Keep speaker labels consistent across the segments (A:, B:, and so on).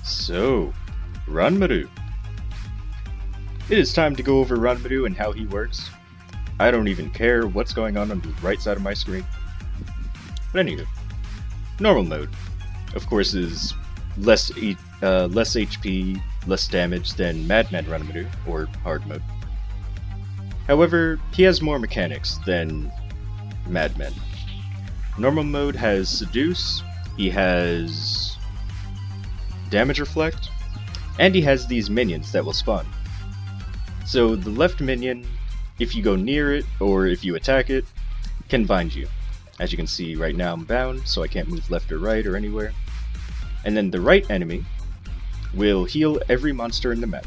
A: So, Ranmaru. It is time to go over Ranmaru and how he works. I don't even care what's going on the right side of my screen. But anywho, normal mode, of course, is less HP, less damage than Madman Ranmaru, or hard mode. However, he has more mechanics than Madman. Normal mode has seduce, he has damage reflect, and he has these minions that will spawn. So the left minion, if you go near it or if you attack it, can bind you. As you can see right now I'm bound, so I can't move left or right or anywhere. And then the right enemy will heal every monster in the map.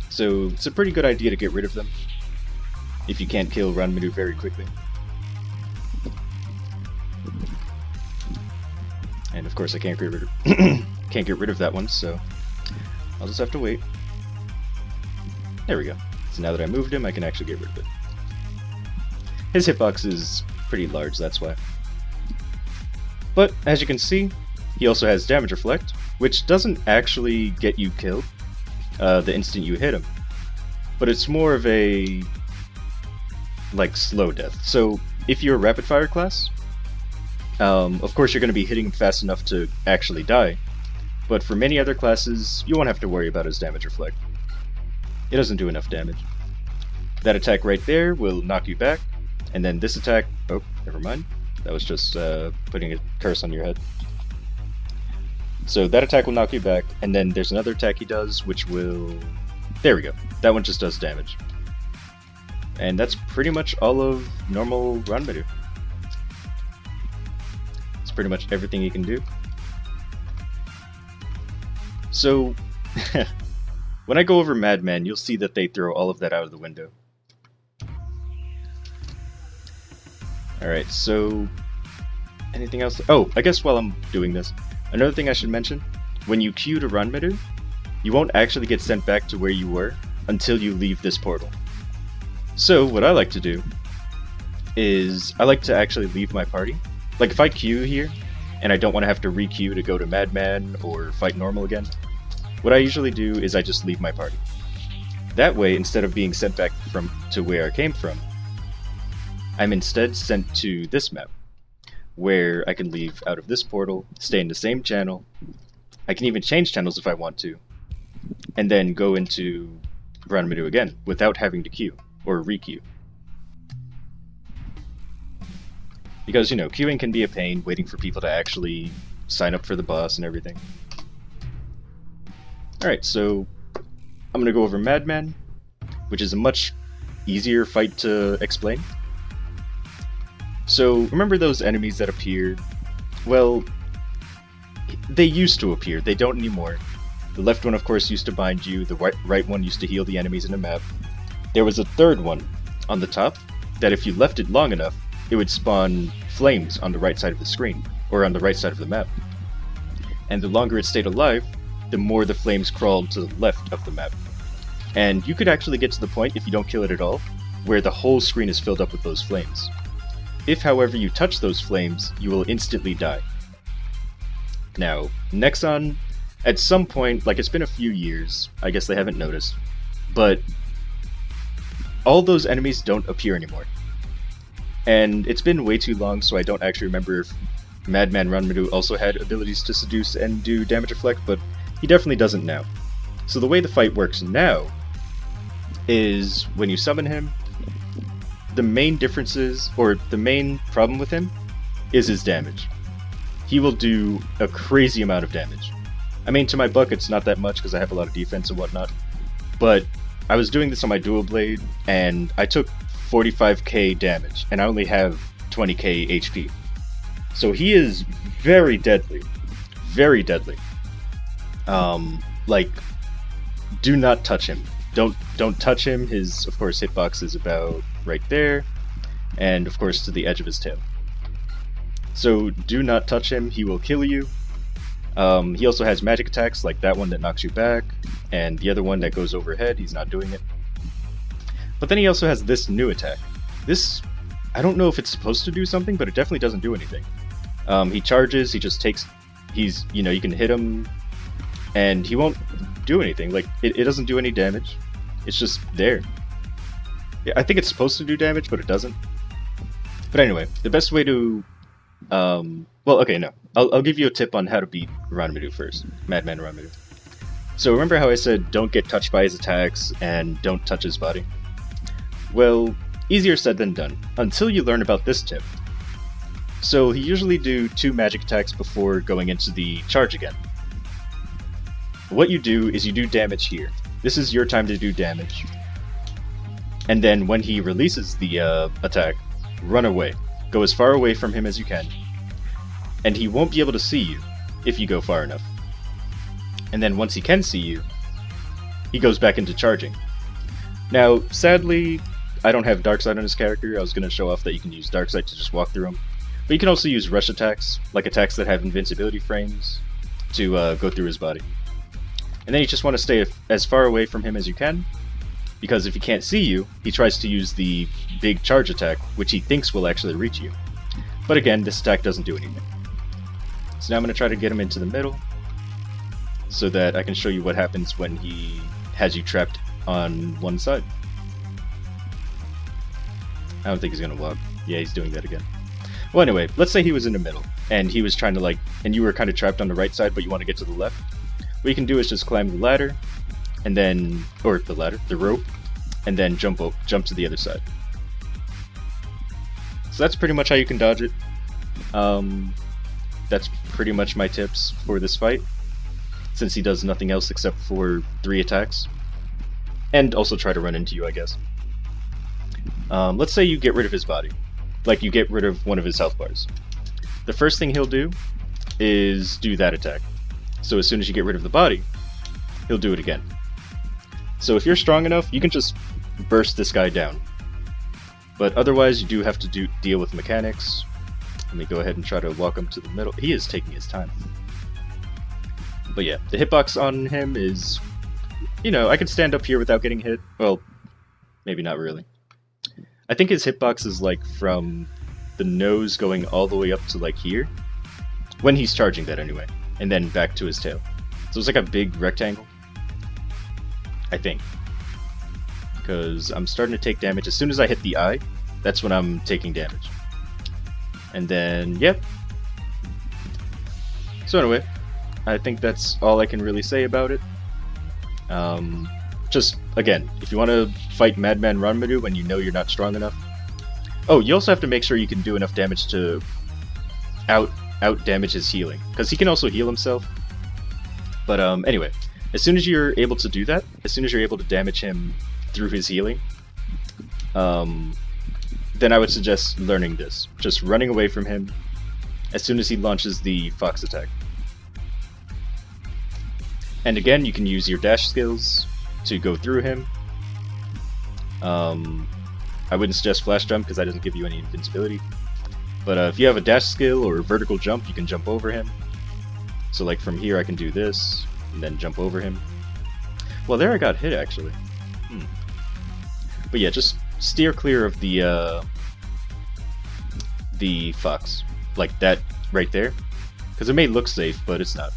A: So it's a pretty good idea to get rid of them if you can't kill Ranmaru very quickly. And of course I can't get rid of can't get rid of that one, so I'll just have to wait. There we go. So now that I moved him, I can actually get rid of it. His hitbox is pretty large, that's why. But as you can see, he also has damage reflect, which doesn't actually get you killed the instant you hit him. But it's more of a like slow death. So if you're a rapid fire class, of course you're going to be hitting him fast enough to actually die. But for many other classes, you won't have to worry about his damage reflect. It doesn't do enough damage. That attack right there will knock you back, and then this attack... oh, never mind. That was just putting a curse on your head. So that attack will knock you back, and then there's another attack he does, which will... there we go. That one just does damage. And that's pretty much all of normal Ranmaru. It's pretty much everything he can do. So... when I go over Madman, you'll see that they throw all of that out of the window. Alright, so... anything else? Oh, I guess while I'm doing this, another thing I should mention, when you queue to Ranmaru, you won't actually get sent back to where you were until you leave this portal. So, what I like to do is, I like to actually leave my party. Like, if I queue here, and I don't want to have to re-queue to go to Madman or fight normal again, what I usually do is I just leave my party. That way, instead of being sent back to where I came from, I'm instead sent to this map, where I can leave out of this portal, stay in the same channel, I can even change channels if I want to, and then go into Ranmaru again, without having to queue, or re-queue. Because, you know, queuing can be a pain, waiting for people to actually sign up for the boss and everything. Alright, so I'm gonna go over Madman, which is a much easier fight to explain. So, remember those enemies that appeared? Well, they used to appear, they don't anymore. The left one, of course, used to bind you, the right one used to heal the enemies in the map. There was a third one on the top, that if you left it long enough, it would spawn flames on the right side of the screen, or on the right side of the map. And the longer it stayed alive, the more the flames crawled to the left of the map. And you could actually get to the point, if you don't kill it at all, where the whole screen is filled up with those flames. If, however, you touch those flames, you will instantly die. Now, Nexon, at some point, like it's been a few years, I guess they haven't noticed, but all those enemies don't appear anymore. And it's been way too long, so I don't actually remember if Madman Ranmaru also had abilities to seduce and do damage reflect, but he definitely doesn't now. So the way the fight works now is when you summon him, the main differences, or the main problem with him, is his damage. He will do a crazy amount of damage. I mean, to my buck it's not that much because I have a lot of defense and whatnot, but I was doing this on my dual blade and I took 45k damage and I only have 20k HP. So he is very deadly. Very deadly. Like, do not touch him. Don't touch him. His, of course, hitbox is about right there, and of course to the edge of his tail. So do not touch him, he will kill you. He also has magic attacks like that one that knocks you back, and the other one that goes overhead, he's not doing it. But then he also has this new attack. This, I don't know if it's supposed to do something, but it definitely doesn't do anything. He charges, he just takes, you know, you can hit him and he won't do anything. Like, it doesn't do any damage. It's just there. I think it's supposed to do damage, but it doesn't. But anyway, the best way to... well, okay, no. I'll give you a tip on how to beat Ranmaru first. Madman Ranmaru. So remember how I said don't get touched by his attacks and don't touch his body? Well, easier said than done, until you learn about this tip. So he usually do 2 magic attacks before going into the charge again. What you do is you do damage here. This is your time to do damage. And then when he releases the attack, run away. Go as far away from him as you can. And he won't be able to see you if you go far enough. And then once he can see you, he goes back into charging. Now, sadly, I don't have Dark Sight on his character. I was going to show off that you can use Dark Sight to just walk through him. But you can also use rush attacks, like attacks that have invincibility frames, to go through his body. And then you just want to stay as far away from him as you can, because if he can't see you, he tries to use the big charge attack, which he thinks will actually reach you. But again, this attack doesn't do anything. So now I'm going to try to get him into the middle, so that I can show you what happens when he has you trapped on one side. I don't think he's going to walk. Yeah, he's doing that again. Well, anyway, let's say he was in the middle, and he was trying to, and you were kind of trapped on the right side, but you want to get to the left. What you can do is just climb the ladder, and then, or the rope, and then jump to the other side. So that's pretty much how you can dodge it. That's pretty much my tips for this fight, since he does nothing else except for 3 attacks. And also try to run into you, I guess. Let's say you get rid of his body. Like, you get rid of one of his health bars. The first thing he'll do is do that attack. So as soon as you get rid of the body, he'll do it again. So if you're strong enough, you can just burst this guy down. But otherwise, you do have to deal with mechanics. Let me go ahead and try to walk him to the middle. He is taking his time. But yeah, the hitbox on him is... You know, I could stand up here without getting hit. Well, maybe not really. I think his hitbox is like from the nose going all the way up to like here. When he's charging that anyway. And then back to his tail. So it's like a big rectangle. I think. Because I'm starting to take damage. As soon as I hit the eye, that's when I'm taking damage. And then, yep. So anyway, I think that's all I can really say about it. Just, again, if you want to fight Madman Ranmaru when you know you're not strong enough. Oh, you also have to make sure you can do enough damage to out damage his healing. Because he can also heal himself. But anyway, as soon as you're able to do that, as soon as you're able to damage him through his healing, then I would suggest learning this. Just running away from him as soon as he launches the fox attack. And again, you can use your dash skills to go through him. I wouldn't suggest flash jump because that doesn't give you any invincibility. But if you have a dash skill or a vertical jump, you can jump over him. So like from here I can do this, and then jump over him. Well, there I got hit actually. But yeah, just steer clear of the fox. Like that right there. Because it may look safe, but it's not.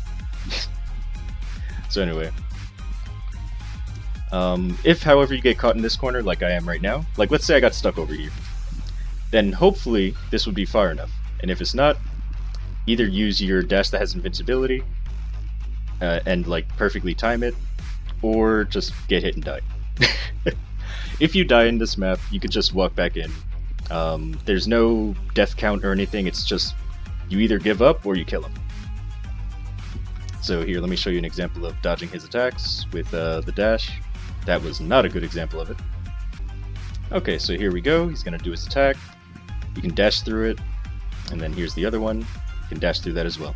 A: So anyway. If, however, you get caught in this corner, like I am right now, like let's say I got stuck over here, then hopefully this would be far enough. And if it's not, either use your dash that has invincibility, and like perfectly time it, or just get hit and die. If you die in this map, you could just walk back in. There's no death count or anything, it's just you either give up or you kill him. So here, let me show you an example of dodging his attacks with the dash. That was not a good example of it. Okay, so here we go. He's going to do his attack. You can dash through it. And then here's the other one. You can dash through that as well.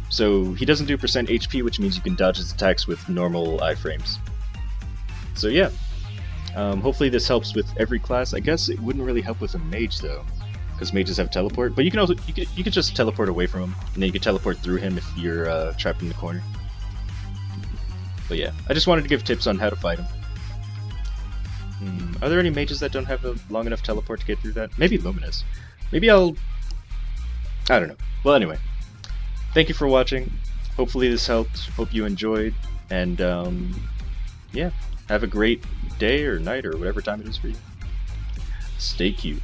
A: So he doesn't do percent HP, which means you can dodge his attacks with normal iframes. So yeah. Hopefully this helps with every class. I guess it wouldn't really help with a mage though, because mages have teleport. But you can also you could just teleport away from him, and then you can teleport through him if you're trapped in the corner. But yeah, I just wanted to give tips on how to fight him. Are there any mages that don't have a long enough teleport to get through that? Maybe Luminous. Maybe I don't know. Well, anyway, thank you for watching. hopefully this helped. Hope you enjoyed, and yeah, have a great day or night or whatever time it is for you. Stay cute.